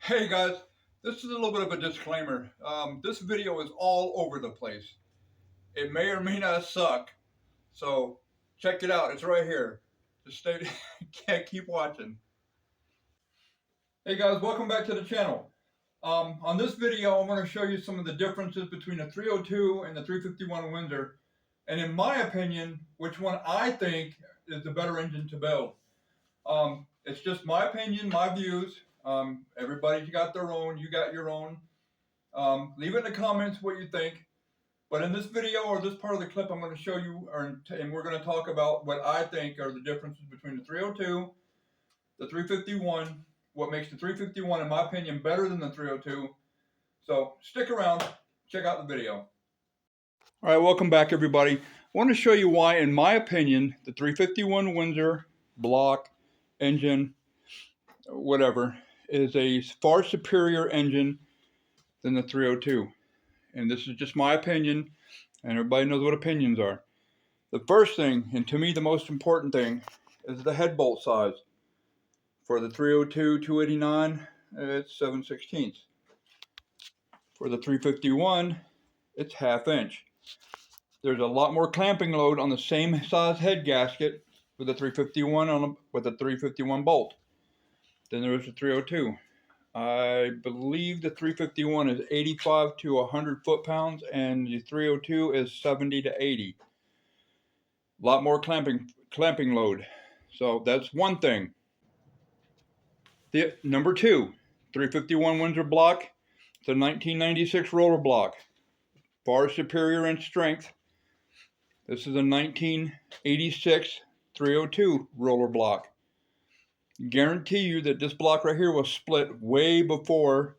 Hey guys, this is a little bit of a disclaimer. This video is all over the place. It may or may not suck, so check it out. It's right here. Just stay, keep watching. Hey guys, welcome back to the channel. On this video, I'm going to show you some of the differences between the 302 and the 351 Windsor, and in my opinion, which one I think is the better engine to build. It's just my opinion, my views. Everybody's got their own. You got your own. Leave it in the comments what you think. But in this video or this part of the clip, I'm going to show you, and we're going to talk about what I think are the differences between the 302, the 351, what makes the 351, in my opinion, better than the 302. So stick around, check out the video. All right, welcome back, everybody. I want to show you why, in my opinion, the 351 Windsor block engine, whatever, is a far superior engine than the 302. And this is just my opinion, and everybody knows what opinions are. The first thing, and to me the most important thing, is the head bolt size. For the 302 289, it's 7/16. For the 351, it's 1/2 inch. There's a lot more clamping load on the same size head gasket with the 351 with the 351 bolt than there is the 302. I believe the 351 is 85 to 100 foot-pounds, and the 302 is 70 to 80. A lot more clamping load. So that's one thing. Number two, 351 Windsor block. It's a 1996 roller block. Far superior in strength. This is a 1986 302 roller block. Guarantee you that this block right here was split way before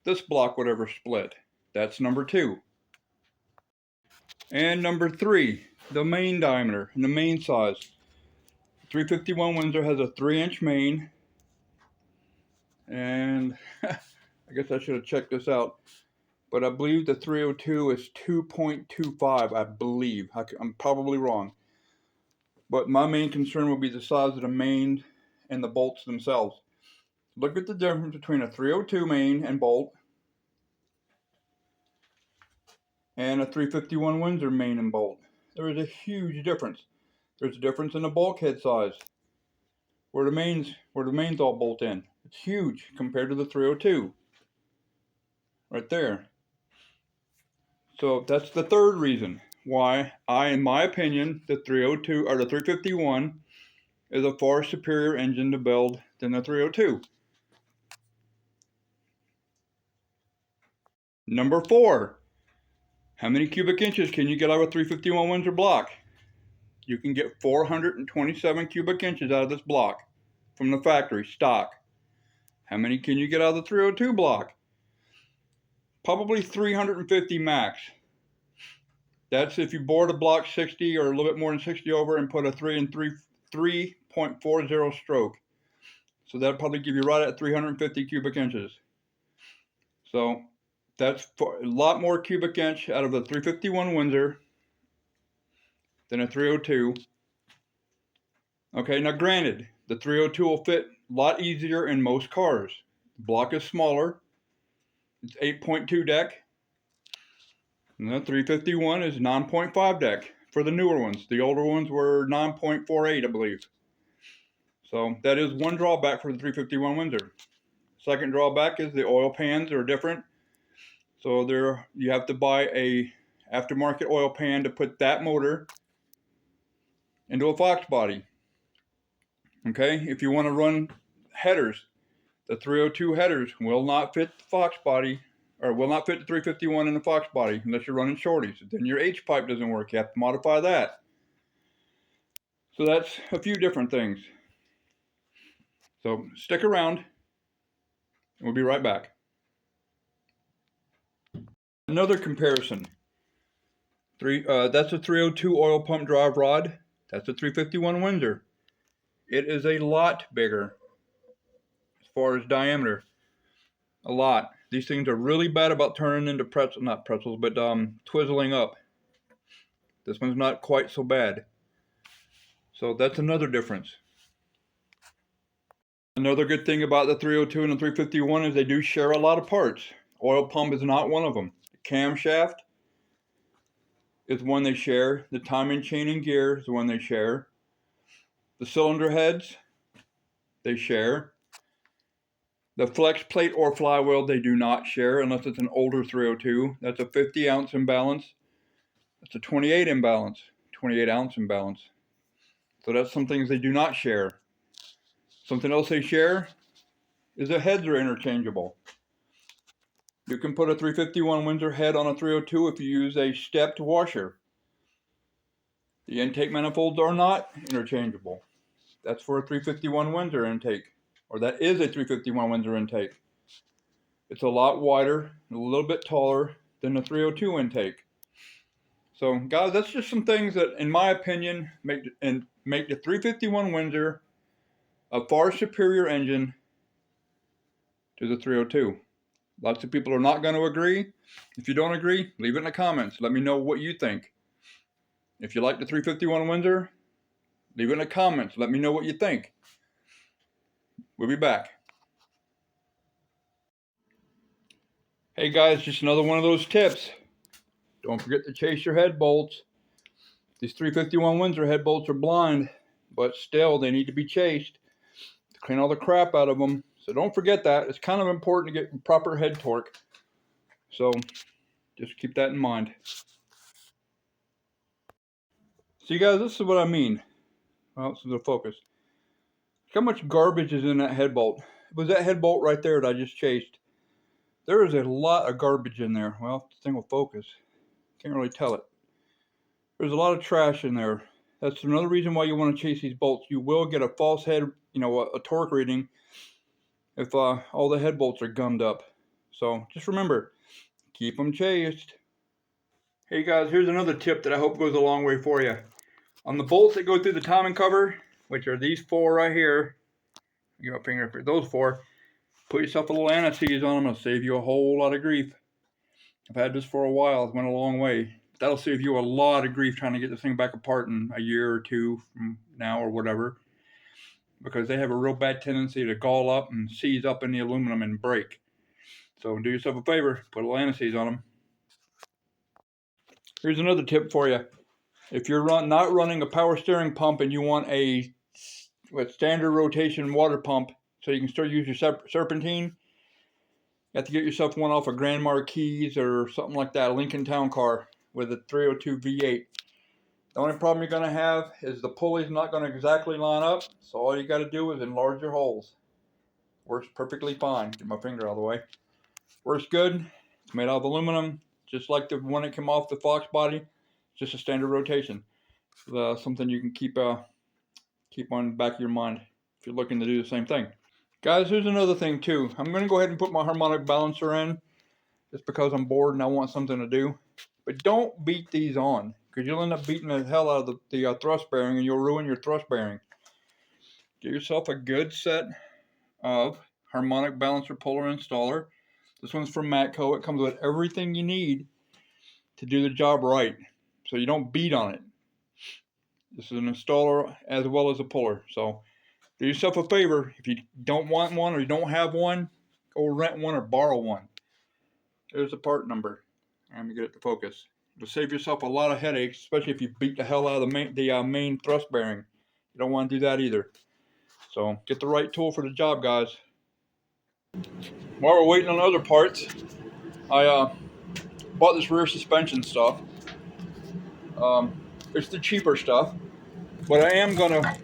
this block would ever split. That's number two. And number three, the main diameter and the main size. 351 Windsor has a 3-inch main, and I guess I should have checked this out, but I believe the 302 is 2.25, I believe. I'm probably wrong, but my main concern would be the size of the main and the bolts themselves. Look at the difference between a 302 main and bolt and a 351 Windsor main and bolt. There is a huge difference. There's a difference in the bulkhead size, where the mains all bolt in. It's huge compared to the 302. Right there. So that's the third reason why in my opinion, the 302 or the 351 is a far superior engine to build than the 302. Number four, how many cubic inches can you get out of a 351 Windsor block? You can get 427 cubic inches out of this block from the factory stock. How many can you get out of the 302 block? Probably 350 max. That's if you bore the block 60 or a little bit more than 60 over and put a 3.40 stroke. So that'll probably give you right at 350 cubic inches. So that's a lot more cubic inch out of the 351 Windsor than a 302. Okay, now granted, the 302 will fit a lot easier in most cars. The block is smaller. It's 8.2 deck. And the 351 is 9.5 deck for the newer ones. The older ones were 9.48, I believe. So that is one drawback for the 351 Windsor. Second drawback is the oil pans are different. So you have to buy a aftermarket oil pan to put that motor into a Fox body. Okay, if you want to run headers, the 302 headers will not fit the Fox body, or will not fit the 351 in the Fox body unless you're running shorties. Then your H pipe doesn't work. You have to modify that. So that's a few different things. So stick around, and we'll be right back. Another comparison. That's a 302 oil pump drive rod. That's a 351 Windsor. It is a lot bigger as far as diameter. A lot. These things are really bad about turning into not pretzels, but twizzling up. This one's not quite so bad. So that's another difference. Another good thing about the 302 and the 351 is they do share a lot of parts. Oil pump is not one of them. The camshaft is one they share. The timing chain and gear is one they share. The cylinder heads, they share. The flex plate or flywheel, they do not share unless it's an older 302. That's a 50-ounce imbalance. That's a 28 imbalance, 28-ounce imbalance. So that's some things they do not share. Something else they share is the heads are interchangeable. You can put a 351 Windsor head on a 302 if you use a stepped washer. The intake manifolds are not interchangeable. That's for a 351 Windsor intake, or that is a 351 Windsor intake. It's a lot wider, a little bit taller than the 302 intake. So guys, that's just some things that, in my opinion, make the 351 Windsor a far superior engine to the 302. Lots of people are not going to agree. If you don't agree, leave it in the comments. Let me know what you think. If you like the 351 Windsor, leave it in the comments. Let me know what you think. We'll be back. Hey guys, just another one of those tips. Don't forget to chase your head bolts. These 351 Windsor head bolts are blind, but still they need to be chased to clean all the crap out of them. So don't forget that. It's kind of important to get proper head torque. So just keep that in mind. See guys, this is what I mean. Well, this is the focus. Look how much garbage is in that head bolt. It was that head bolt right there that I just chased. There is a lot of garbage in there. Well, this thing will focus. Can't really tell it. There's a lot of trash in there. That's another reason why you want to chase these bolts. You will get a false head, a torque reading if all the head bolts are gummed up. So just remember, keep them chased. Hey guys, here's another tip that I hope goes a long way for you. On the bolts that go through the timing cover, which are these four right here, give a finger for those four, put yourself a little anti-seize on them. It'll save you a whole lot of grief. I've had this for a while. It went a long way. That'll save you a lot of grief trying to get this thing back apart in a year or two from now or whatever, because they have a real bad tendency to gall up and seize up in the aluminum and break. So do yourself a favor, put a little anti-seize on them. Here's another tip for you. If you're not running a power steering pump and you want a standard rotation water pump so you can still use your serpentine, you have to get yourself one off a Grand Marquis or something like that, a Lincoln Town Car with a 302 V8. The only problem you're going to have is the pulley's not going to exactly line up, so all you got to do is enlarge your holes. Works perfectly fine. Get my finger out of the way. Works good. It's made out of aluminum, just like the one that came off the Fox body. Just a standard rotation. Something you can keep on the back of your mind if you're looking to do the same thing. Guys, here's another thing too. I'm going to go ahead and put my harmonic balancer in just because I'm bored and I want something to do. But don't beat these on, because you'll end up beating the hell out of the thrust bearing and you'll ruin your thrust bearing. Get yourself a good set of harmonic balancer puller installer. This one's from Matco. It comes with everything you need to do the job right, so you don't beat on it. This is an installer as well as a puller. So do yourself a favor. If you don't want one or you don't have one, go rent one or borrow one. There's the part number. Let me get it to focus. It'll save yourself a lot of headaches, especially if you beat the hell out of the main thrust bearing. You don't want to do that either. So get the right tool for the job, guys. While we're waiting on other parts, I bought this rear suspension stuff. It's the cheaper stuff, but I'm gonna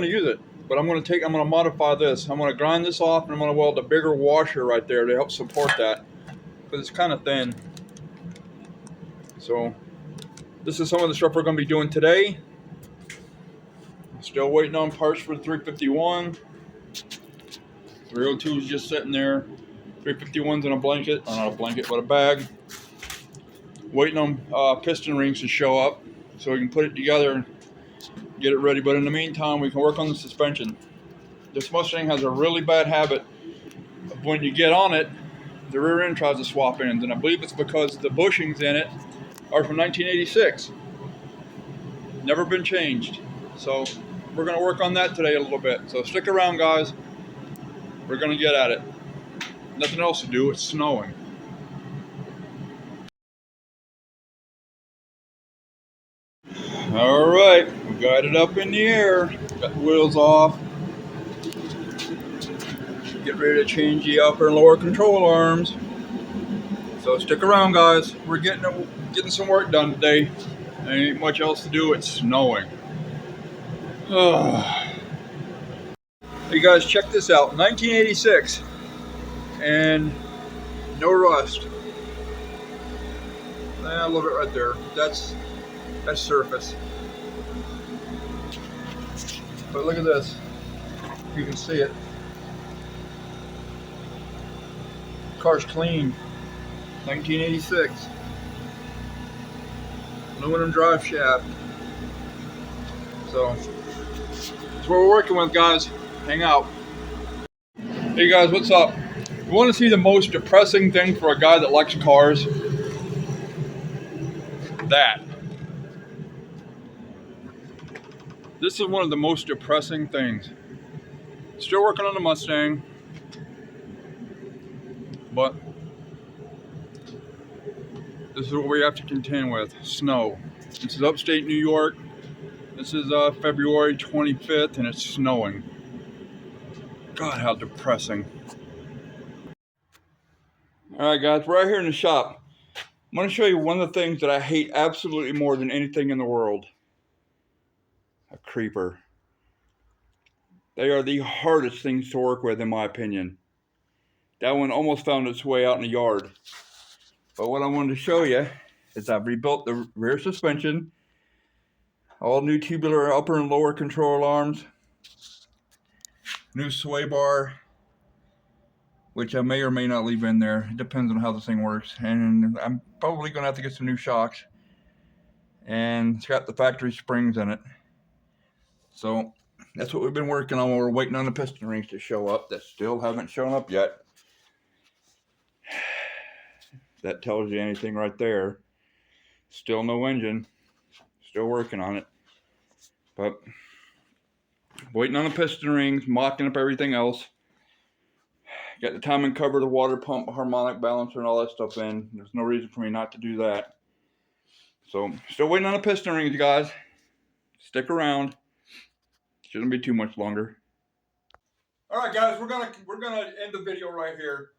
use it. But I'm gonna modify this. I'm gonna grind this off and I'm gonna weld a bigger washer right there to help support that, because it's kind of thin. So this is some of the stuff we're gonna be doing today. Still waiting on parts for the 351. 302 is just sitting there. 351's in a blanket, or not a blanket, but a bag. Waiting on piston rings to show up so we can put it together and get it ready. But in the meantime, we can work on the suspension. This Mustang has a really bad habit of, when you get on it, the rear end tries to swap ends, and I believe it's because the bushings in it are from 1986. Never been changed. So we're gonna work on that today a little bit. So stick around, guys. We're gonna get at it. Nothing else to do, it's snowing. All right, we got it up in the air. Got the wheels off. Get ready to change the upper and lower control arms. So stick around, guys. We're getting some work done today. There ain't much else to do, it's snowing. Hey guys, check this out. 1986 and no rust. I love it right there. That's surface. But look at this. You can see it. Car's clean. 1986. Aluminum drive shaft. So that's what we're working with, guys. Hang out. Hey guys, what's up? You want to see the most depressing thing for a guy that likes cars? That. This is one of the most depressing things. Still working on the Mustang, but this is what we have to contend with, snow. This is upstate New York. This is February 25th and it's snowing. God, how depressing. All right, guys, we're out here in the shop. I'm going to show you one of the things that I hate absolutely more than anything in the world. A creeper. They are the hardest things to work with, in my opinion. That one almost found its way out in the yard. But what I wanted to show you is I've rebuilt the rear suspension, all new tubular upper and lower control arms, new sway bar, which I may or may not leave in there. It depends on how this thing works. And I'm probably going to have to get some new shocks. And it's got the factory springs in it. So that's what we've been working on while we're waiting on the piston rings to show up that still haven't shown up yet. That tells you anything right there. Still no engine. Still working on it. But waiting on the piston rings, mocking up everything else. Got the timing cover, the water pump, harmonic balancer, and all that stuff in. There's no reason for me not to do that. So still waiting on the piston rings, guys. Stick around. Shouldn't be too much longer. All right, guys, we're gonna end the video right here.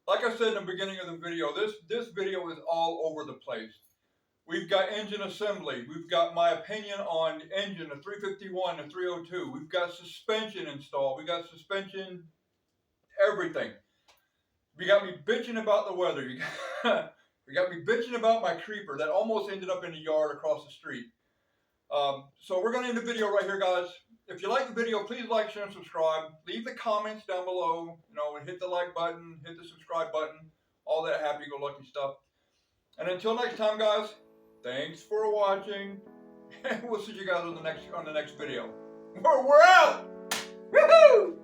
Like I said in the beginning of the video, this video is all over the place. We've got engine assembly. We've got my opinion on engine, the 351, the 302. We've got suspension installed. We got suspension, everything. You got me bitching about the weather. You got me bitching about my creeper that almost ended up in the yard across the street. So we're going to end the video right here, guys. If you like the video, please like, share, and subscribe. Leave the comments down below. You know, hit the like button, hit the subscribe button, all that happy-go-lucky stuff. And until next time, guys, thanks for watching. And we'll see you guys on the next video. We're out! Woohoo!